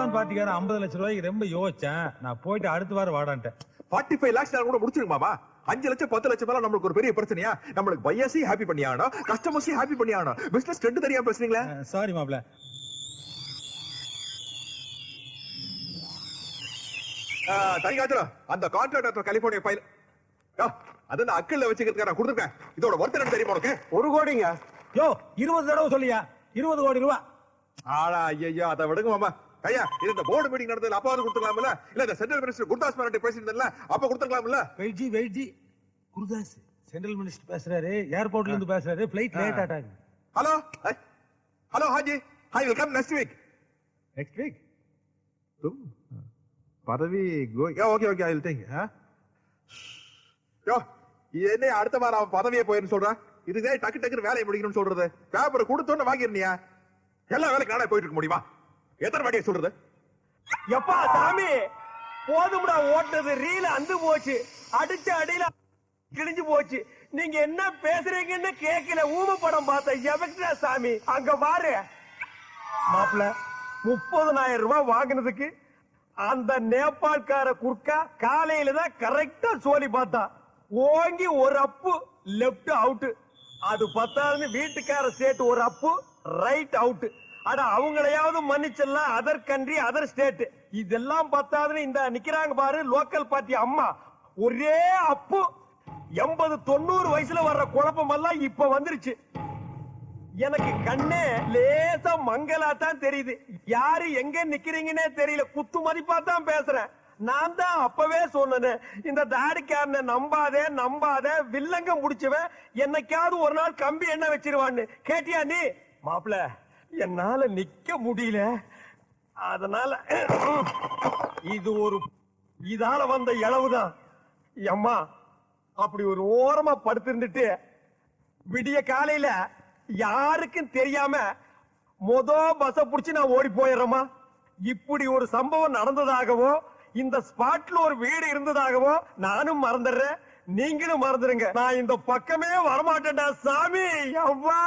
ரம்ஜான் பார்ட்டிக்கார 50 லட்சம் ரூபாய்க்கு ரொம்ப யோசிச்சேன். நான் போயிட்டு அடுத்த வாரம் வாடான்ட்டேன். 45 lakhs கூட முடிச்சிருங்க மாமா. 5 லட்சம் 10 லட்சம் மேல நம்மளுக்கு ஒரு பெரிய பிரச்சனையா? நம்மளுக்கு பையர்ஸையும் ஹாப்பி பண்ணி ஆகணும், கஸ்டமர்ஸையும் ஹாப்பி பண்ணி ஆகணும். பிசினஸ் ட்ரெண்ட் தெரியாம பேசுறீங்களா? சாரி மாப்ள. தனிகாச்சல அந்த கான்ட்ராக்டர் கலிபோர்னியா ஃபைல் அது நான் அக்கல்ல வச்சுக்கிறதுக்கு நான் கொடுத்துருக்கேன். இதோட ஒர்த் என்ன தெரியுமா உனக்கு? 1 கோடிங்க. யோ 20 தடவை சொல்லியா? 20 கோடி ரூபா. ஆளா ஐயா அதை விடுங்க மாமா. ஐயா இது இந்த போர்டு மீட்டிங் நடந்ததுல அப்பாவது கொடுத்துக்கலாம்ல? இல்ல இந்த சென்ட்ரல் மினிஸ்டர் குர்தாஸ் மாரண்டி பேசியிருந்தல அப்ப கொடுத்துக்கலாம்ல? வெயிட்ஜி குருதாஸ் சென்ட்ரல் மினிஸ்டர் பேசுறாரு, ஏர்போர்ட்ல இருந்து பேசுறாரு, ஃளைட் லேட் ஆட்டாங்க. Hello Haji, I will come next week. Next week பதவி ஓகே ஐ வில் திங்க். யோ என்ன அடுத்த வாரம் அவன் பதவியே போயிருன்னு சொல்றான். இதுதே டக்கு வேலையை முடிக்கணும்னு சொல்றது. பேப்பர் கொடுத்தோன்னு வாங்கிருந்தியா? எல்லா வேலைக்கு நானே போயிட்டு இருக்க முடியுமா? எத்தனை வாட்டியை சொல்றது? எப்பா சாமி போதும்டா, ஓட்டுறது ரீல அந்து போச்சு, அடிச்ச அடியில கிழிஞ்சு போச்சு. நீங்க என்ன பேசுறீங்கன்னு கேட்கல. ஊம படம் பார்த்த எவக்டா சாமி அங்க பாரு. மாப்பிள 30,000 ரூபாய் வாங்கினதுக்கு அந்த நேபாள்கார குர்க்கா காலையில தான் கரெக்டா சோலி பார்த்தா. ஓங்கி ஒரு அப்பு லெப்ட் அவுட். அது பத்தாதுன்னு வீட்டுக்கார சேட்டு ஒரு அப்பு ரைட் அவுட். அட அவங்களையாவது மன்னிச்சிடலாம், அதர் கண்ட்ரி அதர் ஸ்டேட். இதெல்லாம் பத்தாதுன்னு இந்த நிக்கிறாங்க பாரு லோக்கல் பார்ட்டி அம்மா, ஒரே அப்பு. 80-90 வயசுல வர்ற குழப்பம் எல்லாம் இப்ப வந்துருச்சு. எனக்கு கண்ணே லேசா மங்களா தான் தெரியுது. யாரு எங்க நிக்கிறீங்கன்னே தெரியல. குத்து மதிப்பா தான் பேசுறேன். நான் தான் அப்பவே சொன்னேன், இந்த தாடிக்காரனை நம்பாத வில்லங்க முடிச்சவன் என்னைக்காவது ஒரு நாள் கம்பி என்ன வச்சிருவான்னு. கேட்டியா நீ? மாப்பிள என்னால நிக்க முடியல, அதனால இது ஒரு இதால வந்த இளவுதான். அம்மா அப்படி ஒரு ஓரமா படுத்திருந்துட்டு விடிய காலையில யாருக்கும் தெரியாம பஸ் புடிச்சு நான் ஓடி போயிடுறேமா. இப்படி ஒரு சம்பவம் நடந்ததாகவோ இந்த ஸ்பாட்ல ஒரு வீடு இருந்ததாகவோ நானும் மறந்துடுறேன், நீங்களும் மறந்துருங்க. நான் இந்த பக்கமே வரமாட்டேன்டா சாமி. அவ்வா